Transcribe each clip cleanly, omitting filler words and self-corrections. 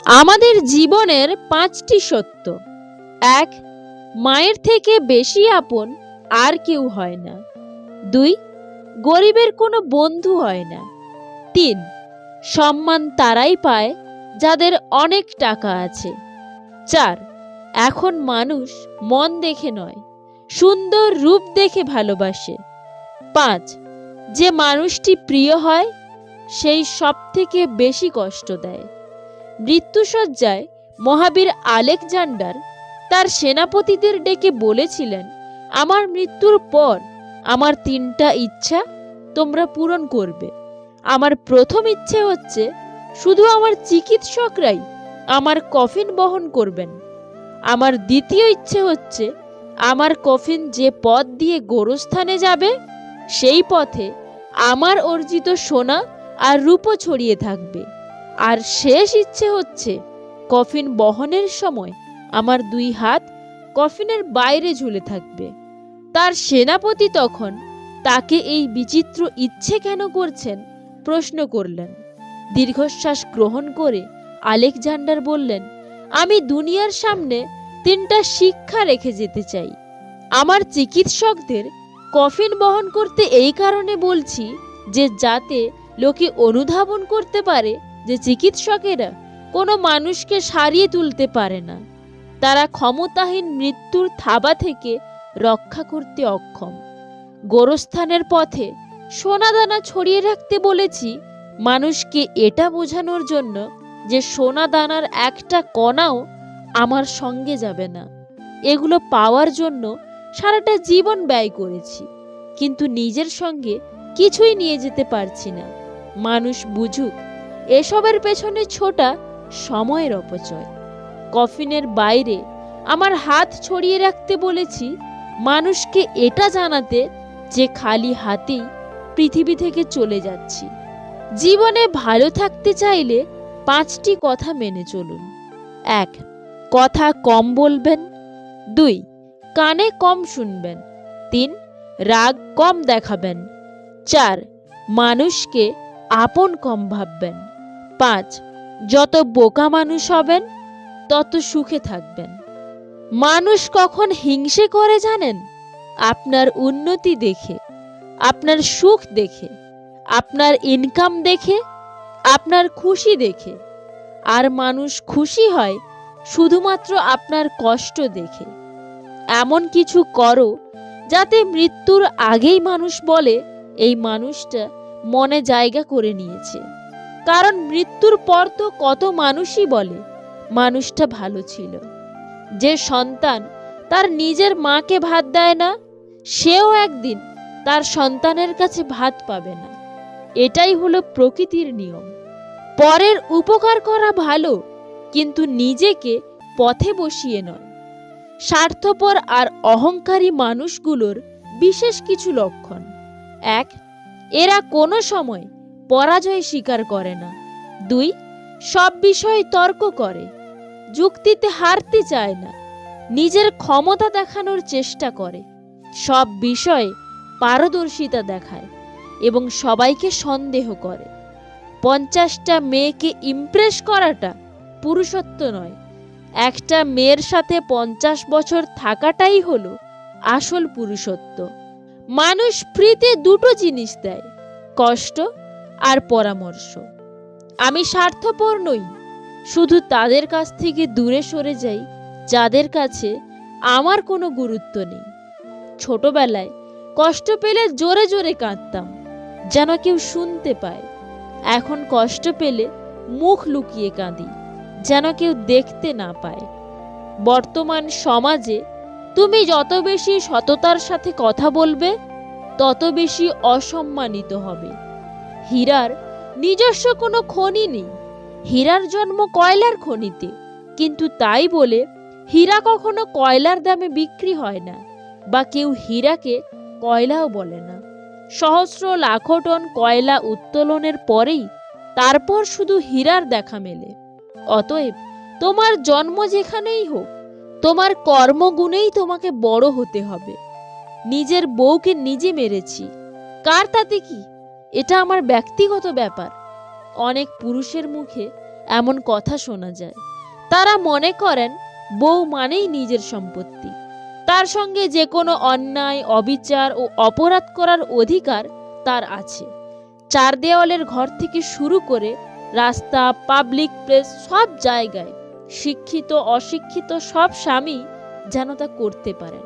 আমাদের জীবনের 5টি সত্য। 1. মায়ের থেকে বেশি আপন আর কেউ হয় না। 2. গরিবের কোনো বন্ধু হয় না। 3. সম্মান তারাই পায় যাদের অনেক টাকা আছে। 4. এখন মানুষ মন দেখে নয়, সুন্দর রূপ দেখে ভালোবাসে। 5. যে মানুষটি প্রিয় হয় সেই সব থেকে বেশি কষ্ট দেয়। মৃত্যুশয্যায় মহাবীর আলেকজান্ডার তার সেনাপতিদের ডেকে বলেছিলেন, আমার মৃত্যুর পর আমার 3টা ইচ্ছা তোমরা পূরণ করবে। আমার প্রথম ইচ্ছে হচ্ছে শুধু আমার চিকিৎসকরাই আমার কফিন বহন করবেন। আমার দ্বিতীয় ইচ্ছে হচ্ছে আমার কফিন যে পথ দিয়ে গোরস্থানে যাবে সেই পথে আমার অর্জিত সোনা আর রূপো ছড়িয়ে থাকবে। আর শেষ ইচ্ছে হচ্ছে কফিন বহনের সময় আমার 2 হাত কফিনের বাইরে ঝুলে থাকবে। তার সেনাপতি তখন তাকে এই বিচিত্র ইচ্ছে কেন করছেন প্রশ্ন করলেন। দীর্ঘশ্বাস গ্রহণ করে আলেকজান্ডার বললেন, আমি দুনিয়ার সামনে 3টা শিক্ষা রেখে যেতে চাই। আমার চিকিৎসকদের কফিন বহন করতে এই কারণে বলছি যে যাতে লোকে অনুধাবন করতে পারে যে চিকিৎসকেরা কোনো মানুষকে সারিয়ে তুলতে পারে না, তারা ক্ষমতাহীন মৃত্যুর থাবা থেকে রক্ষা করতে অক্ষম। গোরস্থানের পথে সোনাদানা ছড়িয়ে রাখতে বলেছি মানুষকে এটা বোঝানোর জন্য যে সোনাদানার একটা কণাও আমার সঙ্গে যাবে না। এগুলো পাওয়ার জন্য সারাটা জীবন ব্যয় করেছি, কিন্তু নিজের সঙ্গে কিছুই নিয়ে যেতে পারছি না। মানুষ বুঝুক এসবের পেছনে ছোটা সময়ের অপচয়। কফিনের বাইরে আমার হাত ছড়িয়ে রাখতে বলেছি মানুষকে এটা জানাতে যে খালি হাতেই পৃথিবী থেকে চলে যাচ্ছি। জীবনে ভালো থাকতে চাইলে 5টি কথা মেনে চলুন। 1. কথা কম বলবেন। 2. কানে কম শুনবেন। 3. রাগ কম দেখাবেন। 4. মানুষকে আপন কম ভাববেন। 5. যত বোকা মানুষ হবেন তত সুখে থাকবেন। মানুষ কখন হিংসে করে জানেন? আপনার উন্নতি দেখে, আপনার সুখ দেখে, আপনার ইনকাম দেখে, আপনার খুশি দেখে। আর মানুষ খুশি হয় শুধুমাত্র আপনার কষ্ট দেখে। এমন কিছু করো যাতে মৃত্যুর আগেই মানুষ বলে এই মানুষটা মনে জায়গা করে নিয়েছে। কারণ মৃত্যুর পর তো কত মানুষই বলে মানুষটা ভালো ছিল। যে সন্তান তার নিজের মাকে ভাত দেয় না, সেও একদিন তার সন্তানের কাছে ভাত পাবে না। এটাই হলো প্রকৃতির নিয়ম। পরের উপকার করা ভালো, কিন্তু নিজেকে পথে বসিয়ে নয়। স্বার্থপর আর অহংকারী মানুষগুলোর বিশেষ কিছু লক্ষণ। 1. এরা কোনো সময় পরাজয় স্বীকার করে না। 2. সব বিষয়ে তর্ক করে, যুক্তিতে হারতে চায় না, নিজের ক্ষমতা দেখানোর চেষ্টা করে, সব বিষয়ে পারদর্শিতা দেখায় এবং সবাইকে সন্দেহ করে। 50টা মেয়েকে ইমপ্রেস করাটা পুরুষত্ব নয়, একটা মেয়ের সাথে 50 বছর থাকাটাই হলো আসল পুরুষত্ব। মানুষ ফ্রিতে 2টো জিনিস দেয়, কষ্ট আর পরামর্শ। আমি স্বার্থপর নই, শুধু তাদের কাছ থেকে দূরে সরে যাই যাদের কাছে আমার কোনো গুরুত্ব নেই। ছোটবেলায় কষ্ট পেলে জোরে জোরে কাঁদতাম যেন কেউ শুনতে পায়। এখন কষ্ট পেলে মুখ লুকিয়ে কাঁদি যেন কেউ দেখতে না পায়। বর্তমান সমাজে তুমি যত বেশি সততার সাথে কথা বলবে তত বেশি অসম্মানিত হবে। হীরার নিজস্ব কোনো খনি নেই, হীরার জন্ম কয়লার খনিতে, কিন্তু তাই বলে হীরা কখনো কয়লার দামে বিক্রি হয় না, বা কেউ হীরাকে কয়লাও বলে না। সহস্র লাখো টন কয়লা উত্তোলনের পরেই তারপর শুধু হীরার দেখা মেলে। অতএব তোমার জন্ম যেখানেই হোক, তোমার কর্মগুণেই তোমাকে বড় হতে হবে। নিজের বউকে নিজে মেরেছি, কার তাতে কি? এটা আমার ব্যক্তিগত ব্যাপার। অনেক পুরুষের মুখে এমন কথা শোনা যায়। তারা মনে করেন বউ মানেই নিজের সম্পত্তি, তার সঙ্গে যে কোনো অন্যায়, অবিচার ও অপরাধ করার অধিকার তার আছে। চার দেওয়ালের ঘর থেকে শুরু করে রাস্তা, পাবলিক প্লেস, সব জায়গায় শিক্ষিত অশিক্ষিত সব স্বামী যেন তা করতে পারেন।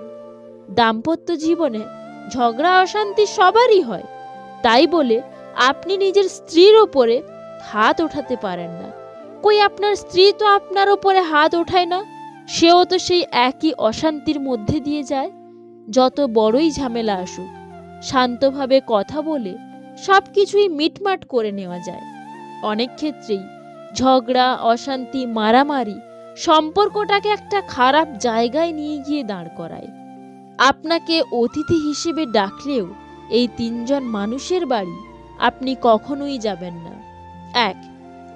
দাম্পত্য জীবনে ঝগড়া অশান্তি সবারই হয়, তাই বলে আপনি নিজের স্ত্রীর ওপরে হাত ওঠাতে পারেন না। কই আপনার স্ত্রী তো আপনার ওপরে হাত ওঠায় না, সেও তো সেই একই অশান্তির মধ্যে দিয়ে যায়। যত বড়ই ঝামেলা আসুক, শান্তভাবে কথা বলে সব কিছুই মিটমাট করে নেওয়া যায়। অনেক ক্ষেত্রেই ঝগড়া, অশান্তি, মারামারি সম্পর্কটাকে একটা খারাপ জায়গায় নিয়ে গিয়ে দাঁড় করায়। আপনাকে অতিথি হিসেবে ডাকলেও এই তিনজন মানুষের বাড়ি আপনি কখনোই যাবেন না। 1.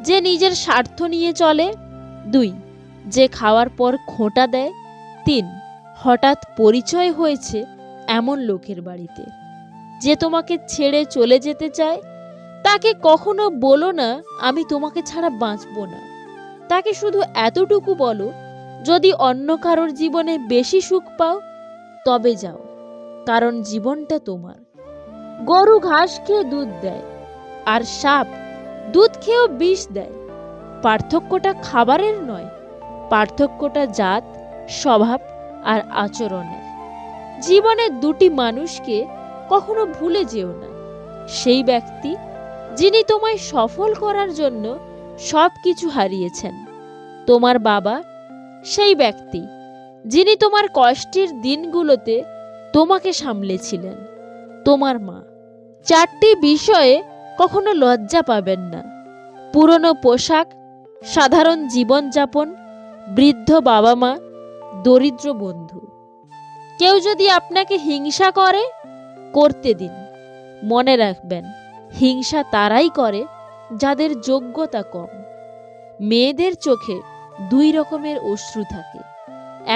যে নিজের স্বার্থ নিয়ে চলে। 2. যে খাওয়ার পর খোঁটা দেয়। 3. হঠাৎ পরিচয় হয়েছে এমন লোকের বাড়িতে। যে তোমাকে ছেড়ে চলে যেতে চায়, তাকে কখনো বলো না আমি তোমাকে ছাড়া বাঁচব না। তাকে শুধু এতটুকু বলো, যদি অন্য কারোর জীবনে বেশি সুখ পাও তবে যাও, কারণ জীবনটা তোমার। গরু ঘাস খেয়ে দুধ দেয়, আর সাপ দুধ খেয়েও বিষ দেয়। পার্থক্যটা খাবারের নয়, পার্থক্যটা জাত, স্বভাব আর আচরণের। জীবনে দুটি মানুষকে কখনো ভুলে যেও না। সেই ব্যক্তি যিনি তোমায় সফল করার জন্য সব কিছু হারিয়েছেন, তোমার বাবা। সেই ব্যক্তি যিনি তোমার কষ্টের দিনগুলোতে তোমাকে সামলেছিলেন, তোমার মা। 4টি বিষয়ে কখনো লজ্জা পাবেন না: পুরনো পোশাক, সাধারণ জীবনযাপন, বৃদ্ধ বাবা মা, দরিদ্র বন্ধু। কেউ যদি আপনাকে হিংসা করে, করতে দিন। মনে রাখবেন, হিংসা তারাই করে যাদের যোগ্যতা কম। মেয়েদের চোখে 2 রকমের অশ্রু থাকে,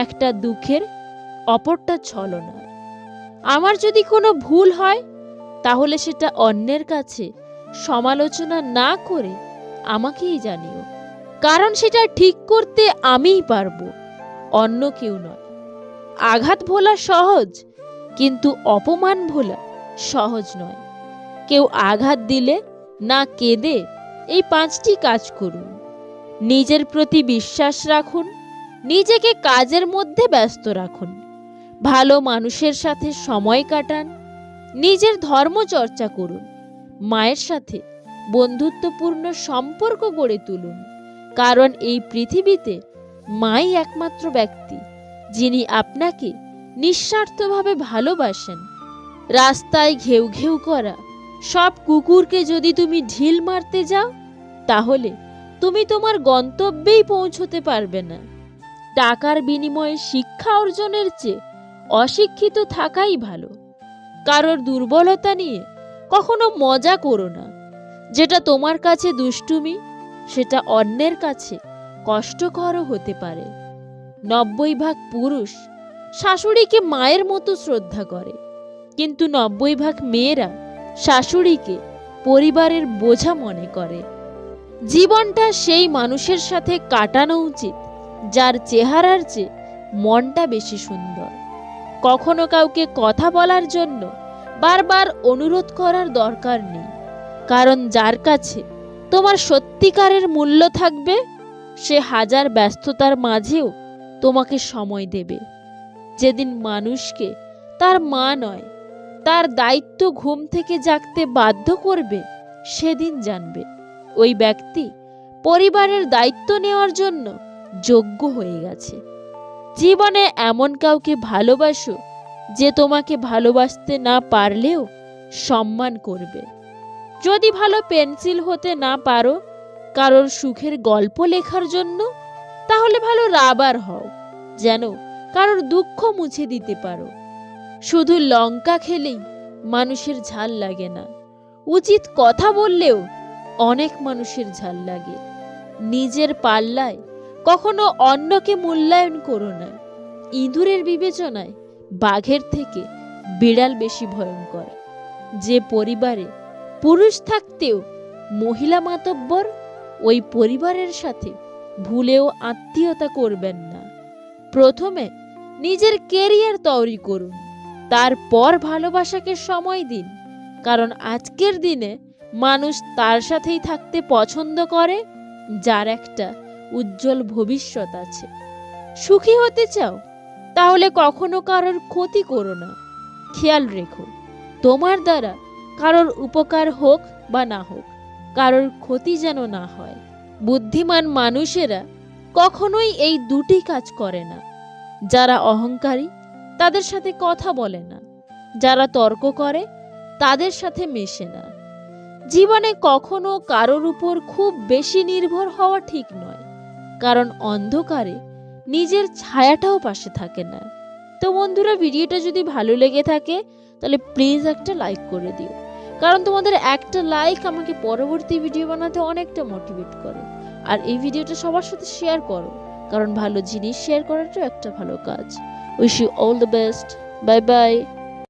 একটা দুঃখের, অপরটা ছলনার। আমার যদি কোনো ভুল হয়, তাহলে সেটা অন্যের কাছে সমালোচনা না করে আমাকেই জানিও, কারণ সেটা ঠিক করতে আমিই পারবো, অন্য কেউ নয়। আঘাত ভোলা সহজ, কিন্তু অপমান ভোলা সহজ নয়। কেউ আঘাত দিলে না কেঁদে এই 5টি কাজ করুন। নিজের প্রতি বিশ্বাস রাখুন, নিজেকে কাজের মধ্যে ব্যস্ত রাখুন, ভালো মানুষের সাথে সময় কাটান, নিজের ধর্ম চর্চা করুন, মায়ের সাথে বন্ধুত্বপূর্ণ সম্পর্ক গড়ে তুলুন, কারণ এই পৃথিবীতে মাই একমাত্র ব্যক্তি যিনি আপনাকে নিঃস্বার্থভাবে ভালোবাসেন। রাস্তায় ঘেউ ঘেউ করা সব কুকুরকে যদি তুমি ঢিল মারতে যাও, তাহলে তুমি তোমার গন্তব্যেই পৌঁছতে পারবে না। টাকার বিনিময়ে শিক্ষা অর্জনের চেয়ে অশিক্ষিত থাকাই ভালো। কারোর দুর্বলতা নিয়ে কখনো মজা করো না। যেটা তোমার কাছে দুষ্টুমি, সেটা অন্যের কাছে কষ্টকরও হতে পারে। 90% পুরুষ শাশুড়িকে মায়ের মতো শ্রদ্ধা করে, কিন্তু 90% মেয়েরা শাশুড়িকে পরিবারের বোঝা মনে করে। জীবনটা সেই মানুষের সাথে কাটানো উচিত যার চেহারার চেয়ে মনটা বেশি সুন্দর। কখনো কাউকে কথা বলার জন্য বারবার অনুরোধ করার দরকার নেই, কারণ যার কাছে তোমার সত্যিকারের মূল্য থাকবে, সে হাজার ব্যস্ততার মাঝেও তোমাকে সময় দেবে। যেদিন মানুষকে তার মা নয়, তার দায়িত্ব ঘুম থেকে জাগতে বাধ্য করবে, সেদিন জানবে ওই ব্যক্তি পরিবারের দায়িত্ব নেওয়ার জন্য যোগ্য হয়ে গেছে। জীবনে এমন কাউকে ভালোবাসো যে তোমাকে ভালোবাসতে না পারলেও সম্মান করবে। যদি ভালো পেন্সিল হতে না পারো কারোর সুখের গল্প লেখার জন্য, তাহলে ভালো রাবার হও, যেন কারোর দুঃখ মুছে দিতে পারো। শুধু লঙ্কা খেলেই মানুষের ঝাল লাগে না, উচিত কথা বললেও অনেক মানুষের ঝাল লাগে। নিজের পাল্লায় কখনো অন্যকে মূল্যায়ন করো না। ইঁদুরের বিবেচনায় বাঘের থেকে বিড়াল বেশি ভয়ঙ্কর। যে পরিবারে পুরুষ থাকতেও মহিলা মাতব্বর, ওই পরিবারের সাথে ভুলেও আত্মীয়তা করবেন না। প্রথমে নিজের কেরিয়ার তৈরি করুন, তারপর ভালোবাসাকে সময় দিন। কারণ আজকের দিনে মানুষ তার সাথেই থাকতে পছন্দ করে যার একটা উজ্জ্বল ভবিষ্যৎ আছে। সুখী হতে চাও? তাহলে কখনো কারোর ক্ষতি করো না। খেয়াল রেখো, তোমার দ্বারা কারোর উপকার হোক বা না হোক, কারোর ক্ষতি যেন না হয়। বুদ্ধিমান মানুষেরা কখনোই এই দুটি কাজ করে না। যারা অহংকারী তাদের সাথে কথা বলে না, যারা তর্ক করে তাদের সাথে মেশে না। জীবনে কখনো কারোর উপর খুব বেশি নির্ভর হওয়া ঠিক নয়, কারণ অন্ধকারে নিজের ছায়াটাও পাশে থাকে না। তো বন্ধুরা, ভিডিওটা যদি ভালো লেগে থাকে তাহলে প্লিজ একটা লাইক করে দিও, কারণ তোমাদের একটা লাইক আমাকে পরবর্তী ভিডিও বানাতে অনেকটা মোটিভেট করে। আর এই ভিডিওটা সবার সাথে শেয়ার করো, কারণ ভালো জিনিস শেয়ার করাটাও একটা ভালো কাজ। Wish you all the best. Bye by.